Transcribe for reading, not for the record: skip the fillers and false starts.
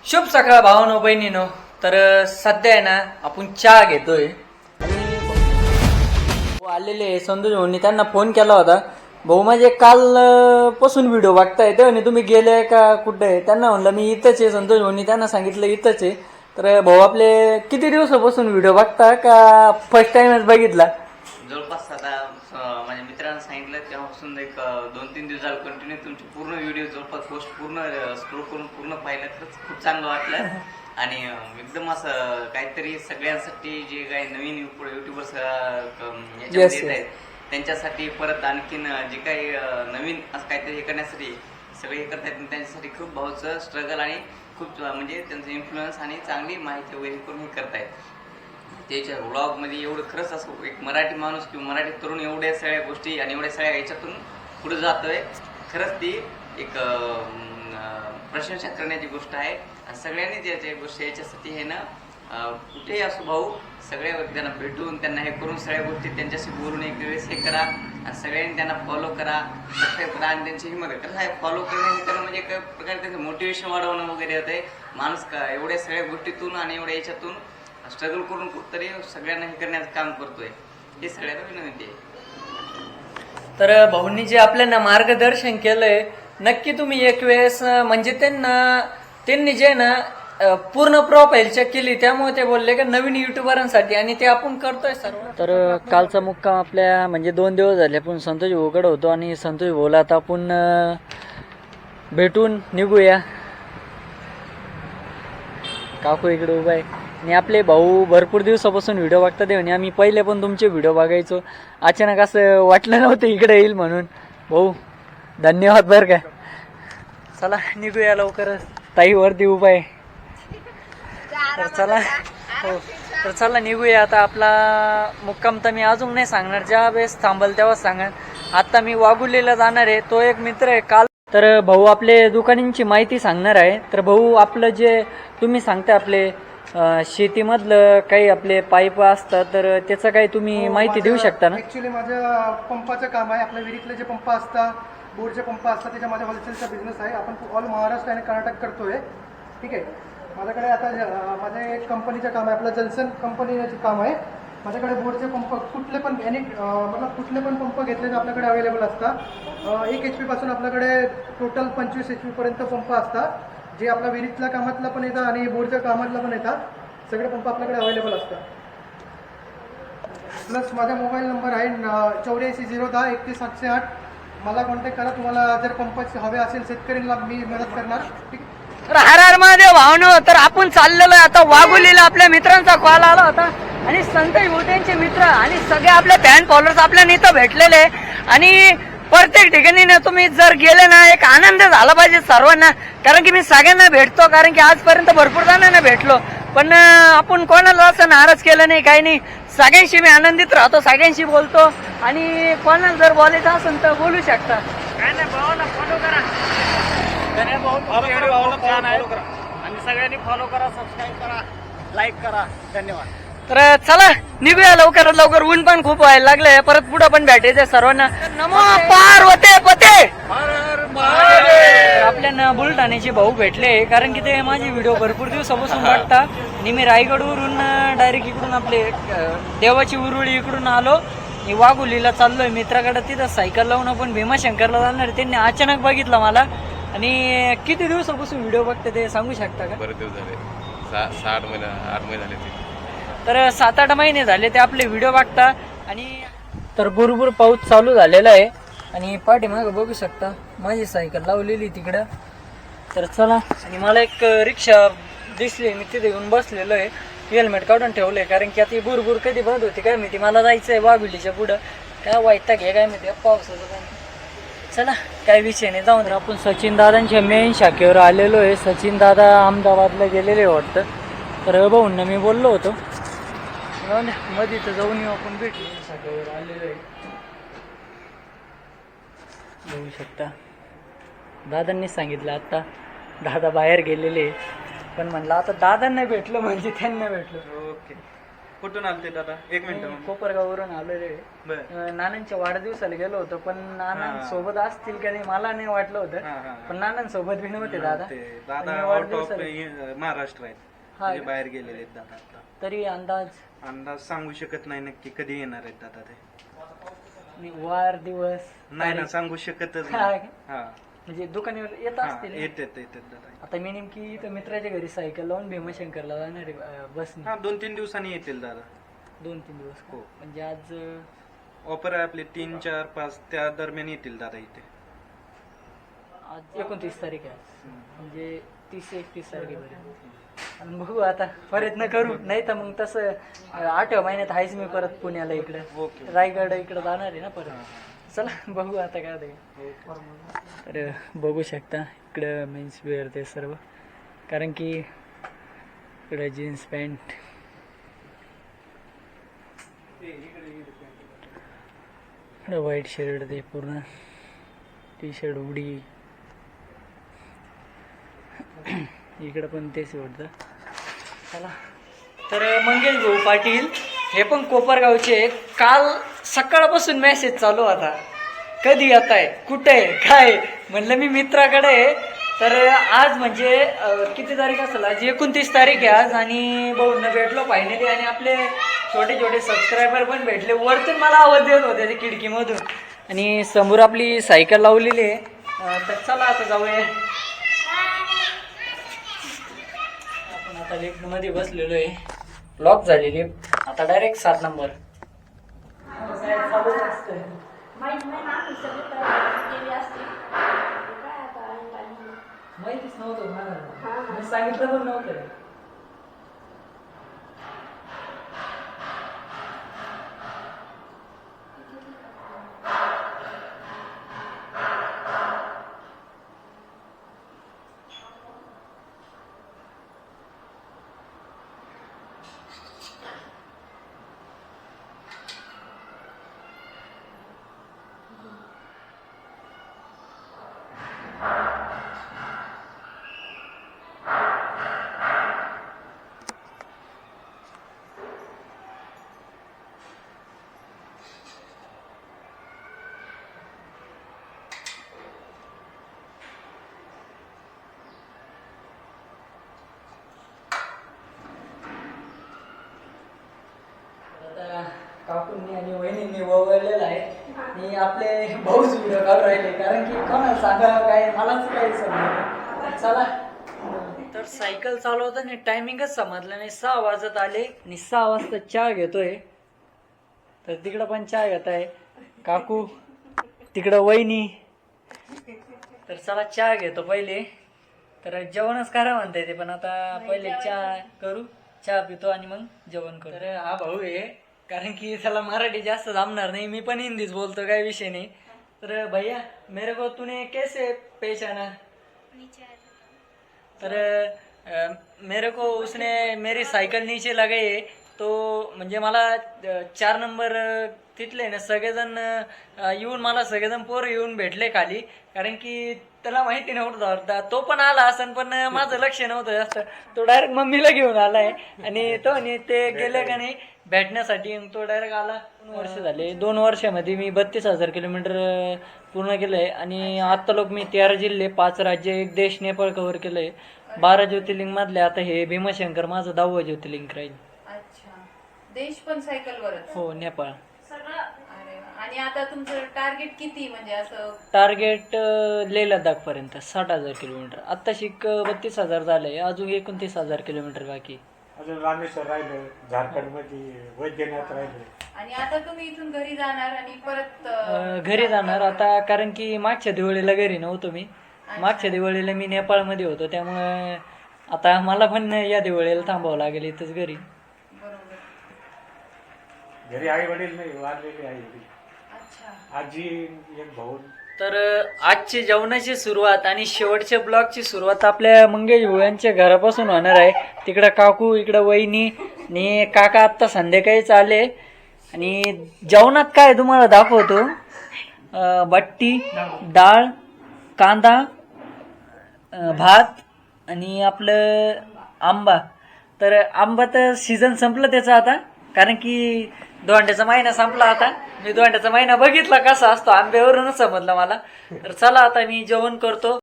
शुभ सकाळ भावानो बहिणीनो. तर सध्या आहे ना आपण चहा घेतोय आणि आलेले संतोष भाऊंनी त्यांना फोन केला होता. भाऊ माझे काल पासून व्हिडिओ बघताय ते आणि तुम्ही गेले का कुठे. त्यांना म्हणलं मी इथंच आहे. संतोष भाऊंनी त्यांना सांगितलं इथंच आहे. तर भाऊ आपले किती दिवसापासून व्हिडिओ बघता का फर्स्ट टाइमच बघितला? जवळपास आता माझ्या मित्रांना सांगितलं तेव्हापासून एक 2-3 दिवस झालं कंटिन्यू तुमचे पूर्ण व्हिडिओ जवळपास पोस्ट पूर्ण स्क्रोल करून पूर्ण पाहिलं तर खूप चांगलं वाटलं. आणि एकदम असं काहीतरी सगळ्यांसाठी जे काही नवीन युट्यूबर्स याच्यामध्ये येत आहेत त्यांच्यासाठी परत आणखीन जे काही नवीन असं काहीतरी हे करण्यासाठी सगळे हे करतायत त्यांच्यासाठी खूप भाऊचं स्ट्रगल आणि खूप म्हणजे त्यांचं इन्फ्लुएन्स आणि चांगली माहिती वगैरे करून हे करतायत. त्याच्या व्लॉगमध्ये एवढं खरंच असं एक मराठी माणूस किंवा मराठी तरुण एवढ्या सगळ्या गोष्टी आणि एवढ्या सगळ्या याच्यातून पुढे जातोय. खरंच ती एक प्रशंसा करण्याची गोष्ट आहे. आणि सगळ्यांनी ज्या गोष्टी याच्यासाठी हे ना कुठेही असो भाऊ सगळ्या त्यांना भेटून त्यांना हे करून सगळ्या गोष्टी त्यांच्याशी बोलून एक वेळेस हे करा आणि सगळ्यांनी त्यांना फॉलो करा, सबस्क्राईब करा आणि त्यांची हिंमत कसं आहे फॉलो करणं म्हणजे एक प्रकारे त्यांचं मोटिवेशन वाढवणं वगैरे होतंय. माणूस का एवढ्या सगळ्या गोष्टीतून आणि एवढ्या याच्यातून स्ट्रगल करून कुठतरी सगळ्यांना हे करण्याचं काम करतोय. हे सगळ्यांना विनंती आहे. तर भाऊंनी जे आपल्याला मार्गदर्शन केलंय नक्की तुम्ही एक वेळेस म्हणजे त्यांनी जे ना पूर्ण प्रोफाईल चेक केली त्यामुळे ते बोलले की नवीन युट्यूबरांसाठी आणि ते आपण करतोय सर्व. तर कालचा मुक्काम आपल्या म्हणजे 2 दिवस झाले आपण संतोष भाऊकडे होतो आणि संतोष भाऊला आता आपण भेटून निघूया. काकू इकडे उभा आहे आणि आपले भाऊ भरपूर दिवसापासून व्हिडिओ बघतात आणि आम्ही पहिले पण तुमचे व्हिडिओ बघायचो. अचानक असं वाटलं नव्हतं इकडे येईल म्हणून. भाऊ धन्यवाद बरं का. चला निघूया लवकरच. ताई वरती उभा आहे. तर चला हो तर चला निघूया आता. आपला मुक्काम तर मी अजून नाही सांगणार, ज्या वेळेस थांबल तेव्हाच सांगणार. आता मी वाघुलीला जाणार आहे. तो एक मित्र आहे काल. तर भाऊ आपले दुकानांची माहिती सांगणार आहे. तर भाऊ आपलं जे तुम्ही सांगता आपले शेतीमधलं काही आपले पाईप असतात तर त्याचं काही तुम्ही माहिती देऊ शकता ना? ऍक्च्युली माझं पंपाचं काम आहे. आपल्या विहिरीतले जे पंप असतात, बोरचे पंप असतात, त्याच्या माझ्या होलसेलचा बिझनेस आहे. आपण ऑल महाराष्ट्र आणि कर्नाटक करतोय. ठीक आहे. माझ्याकडे आता माझं एक कंपनीचं काम आहे, आपलं जॉन्सन कंपनीचं काम आहे. माझ्याकडे बोरचे पंप कुठले पण मतलब कुठले पण पंप घेतले तर आपल्याकडे अवेलेबल असतात. 1 HP पासून आपल्याकडे टोटल 25 HP पर्यंत पंप असतात, जे आपल्या विहिरीतल्या कामातला पण येतात आणि बोरच्या कामातला पण येतात. सगळे पंप आपल्याकडे अवेलेबल असतात. प्लस माझा मोबाईल नंबर आहे 84 010 31 708. मला कॉन्टॅक्ट करा. तुम्हाला जर पंप हवे असेल शेतकऱ्यांना मी मदत करणार. ठीक. तर हर हर महादेव भावनो. तर आपण चाललेलो आहे आता वाघुलीला. आपल्या मित्रांचा कॉल आला होता आणि संतोष भाऊंचे मित्र आणि सगळे आपले फॅन फॉलोअर्स आपल्याला इथं भेटलेले आणि प्रत्येक ठिकाणी ना तुम्ही जर गेले ना एक आनंद झाला पाहिजे सर्वांना. कारण की मी सगळ्यांना भेटतो, कारण की आजपर्यंत भरपूर जणांना भेटलो पण आपण कोणाला असं नाराज केलं नाही, काही नाही. सगळ्यांशी मी आनंदित राहतो, सगळ्यांशी बोलतो आणि कोणाला जर बोलायचं असेल तर बोलू शकता. काय नाही भावाला फॉलो करा आणि सगळ्यांनी फॉलो करा, सबस्क्राईब करा, लाईक करा. धन्यवाद. तर चला निघूया लवकरात लवकर. ऊन पण खूप व्हायला लागले. परत पुढे पण भेटायचंय सर्वांना. नमो पार्वते पते. आपल्याला बुलढाण्याचे भाऊ भेटले कारण की ते माझे व्हिडिओ भरपूर दिवसापासून बघता आणि मी रायगडवरून डायरेक्ट इकडून आपले देवाची उरुळी इकडून आलो आणि वाघुलीला चाललोय मित्राकडे. तिथं सायकल लावून आपण भीमाशंकरला जाणार. त्यांनी अचानक बघितलं मला. आणि किती दिवसापासून व्हिडिओ बघते ते सांगू शकता का? बरेच दिवस झाले, 8 महिने झाले ते. तर 7-8 महिने झाले ते आपले व्हिडिओ बघता. आणि तर भरपूर पाऊस चालू झालेला आहे आणि पाठीमागं बघू शकता माझी सायकल लावलेली तिकडं. तर चला. आणि मला एक रिक्षा दिसली, मी तिथे येऊन बसलेलो आहे. हेल्मेट काढून ठेवलंय कारण की आता भरपूर कधी बंद होती काय माहिती. मला जायचंय वाघुलीच्या पुढं. काय वाईट घे काय माहिती पावसाचं पण. चला काय विषय नाही, जाऊन आपण सचिन दादांच्या मेन शाखेवर आलेलो आहे. सचिन दादा अहमदाबादला गेलेले वाटतं. तर भाऊंना मी बोललो होतो मध्ये तर जाऊन येऊ आपण, भेटलो शाखेवर आलेलो आहे. बघू शकता दादांनी सांगितलं आता दादा बाहेर गेलेले पण म्हणलं आता दादांना भेटलं म्हणजे त्यांना भेटलं. ओके कुठून आलते दादा? एक मिनिट मी कोपरगाववरून आलेलो बर आहे. नानांच्या वाढदिवसाला गेलो होतो, पण नानांसोबत असतील का नाही मला नाही वाटलं होतं, पण नानांसोबत बी नव्हते दादा. दादा पण मी आउट ऑफ वाढदिवसाला महाराष्ट्र आहेत, हा म्हणजे बाहेर गेलेले आहेत दादा आता. तरी अंदाज अंदाज सांगू शकत नाही नक्की कधी येणार आहेत दादा ते. वार दिवस नाही ना सांगू शकतच हा नाही. का? हा म्हणजे दुकानावर येत हा, असतील. येतात दादा. आता मी नेमकी इथं मित्राच्या घरी सायकल लावून भीमाशंकरला जाणार आहे बसने. हा 2-3 दिवसांनी येतील दादा. 2-3 दिवस का? हो. म्हणजे आज ऑफर आहे आपले 3, 4, 5 त्या दरम्यान येतील दादा इथे. आज 29 तारीख आहे आज. म्हणजे 30-31 तारखेपर्यंत. आणि बघू आता प्रयत्न करू, नाही तर मग तसं 8व्या महिन्यात आहेच मी परत पुण्याला इकडं. ओके. रायगड इकडं जाणार आहे ना परत. चला बघू आता काय होतं. तर बघू शकता इकडं मेन्स वेअर ते सर्व, कारण की इकडं जीन्स पॅन्ट, इकडं व्हाईट शर्ट ते पूर्ण, टी शर्ट उडी, इकडं पण तेच वाटतं. चला तर मंगेश भाऊ पाटील हे पण कोपरगावचे. काल सकाळपासून मेसेज चालू होता, कधी येत आहे, कुठे आहे, काय. म्हणलं मी मित्राकडे आहे. तर आज म्हणजे किती तारीख असेल, आज 29 तारीख आहे आज. आणि भाऊंना भेटलो फायनली, आणि आपले छोटे छोटे सबस्क्रायबर पण भेटले. वरतून मला आवाज देत होते ते खिडकीमधून. आणि समोर आपली सायकल लावलेली आहे. तर चला आता जाऊया. आपण आता लिफ्ट मध्ये बसलेलो आहे, लॉक झाली लिफ्ट. आता डायरेक्ट 7 नंबर. माहितीच नव्हतं मला, मी सांगितलं पण नव्हतं. आता काकूंनी आणि वहिनींनी वळलेलं आहे, आणि आपले भाऊच व्हिडिओ काढून राहिले, कारण की कोणाला सांगावं काय, मलाच काही समजलं. चला तर सायकल चालवताना टायमिंगच समजलं नाही. 6 वाजत आले आणि 6 वाजता चहा घेतोय. तर तिकडं पण चहा घेत आहे काकू, तिकडं वहिनी. तर चला चहा घेतो पहिले. तर जेवणच करा म्हणते ते, पण आता पहिले चहा करू, चहा पितो आणि मग जेवण करू. तर हा भाऊ आहे, कारण की त्याला मराठी जास्त जमणार नाही, मी पण हिंदीच बोलतो, काही विषय नाही. तर भैया मेरे को तूने कैसे पहचाना? तर मेरे को उसने मेरी सायकल नीचे लगाई है, तो म्हणजे मला 4 नंबर तिथले ना सगळेजण येऊन, मला सगळेजण पोरं येऊन भेटले खाली, कारण की त्याला माहिती नव्हतं. तो पण आला असन, पण माझं लक्ष नव्हतं जास्त. तो डायरेक्ट मम्मीला घेऊन आलाय, आणि तो आणि ते गेले का नाही भेटण्यासाठी, तो डायरेक्ट आला. 2 वर्ष झाले. 2 वर्षामध्ये मी 32,000 किलोमीटर पूर्ण केलंय. आणि आता लोक मी 13 जिल्हे, 5 राज्य, 1 देश नेपाळ कव्हर केलंय. 12 ज्योतिर्लिंग मधले आता हे भीमाशंकर माझं 10वं ज्योतिर्लिंग राहील. अच्छा, देश पण सायकलवरच? हो, नेपाळ. अरे वा. आणि आता तुमचं टार्गेट किती, म्हणजे असं? टार्गेट लेह लडाख पर्यंत 60,000 किलोमीटर. आता शिक 32,000 झालंय, अजून 29,000 किलोमीटर बाकी. अजून रामेश्वर राहिलं, झारखंड मध्ये वैद्यनाथ राहिलं. आणि आता तुम्ही इथून घरी जाणार आणि परत घरी जाणार आता, कारण की मागच्या दिवाळीला घरी नव्हतो मी. मागच्या दिवाळीला मी नेपाळमध्ये होतो, त्यामुळे आता मला पण या दिवाळीला थांबावं लागेल इथंच घरी. बरोबर. घरी आई वडील नाही, वारलेले आई वडील. अच्छा. आजी, एक भाऊ. तर आजची जेवणाची सुरुवात आणि शेवटच्या ब्लॉगची सुरुवात आपल्या मंगेश भाऊ यांच्या घरापासून होणार आहे. तिकडं काकू, इकडं वहिनी आणि काका आत्ता संध्याकाळीच आले. आणि जेवणात काय तुम्हाला दाखवतो, बट्टी, डाळ, कांदा, भात आणि आपलं आंबा. तर आंबा तर सीझन संपलं त्याचा आता, कारण की दोंड्याचा महिना संपला आता. मी दोंड्याचा महिना बघितला कसा असतो, आंब्यावरूनच समजलं मला. तर चला आता मी जेवण करतो.